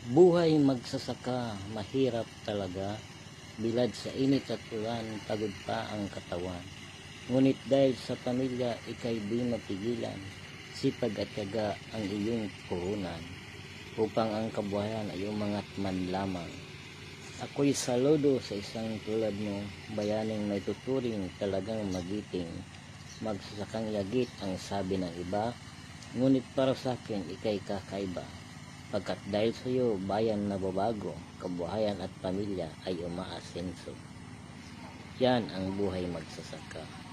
Buhay magsasaka, mahirap talaga. Bilad sa init at ulan, pagod pa ang katawan. Ngunit dahil sa pamilya, ika'y di mapigilan. Sipag at tiyaga ang iyong puhunan, upang ang kabuhayan ay umangat man lamang. Ako'y saludo sa isang tulad mo, bayaning may tuturing talagang magiting. Magsasakang yagit ang sabi ng iba, ngunit para sa akin ika'y kakaiba. Pagkat dahil sa iyo, bayan nababago, kabuhayan at pamilya ay umaasenso. Yan ang buhay magsasaka.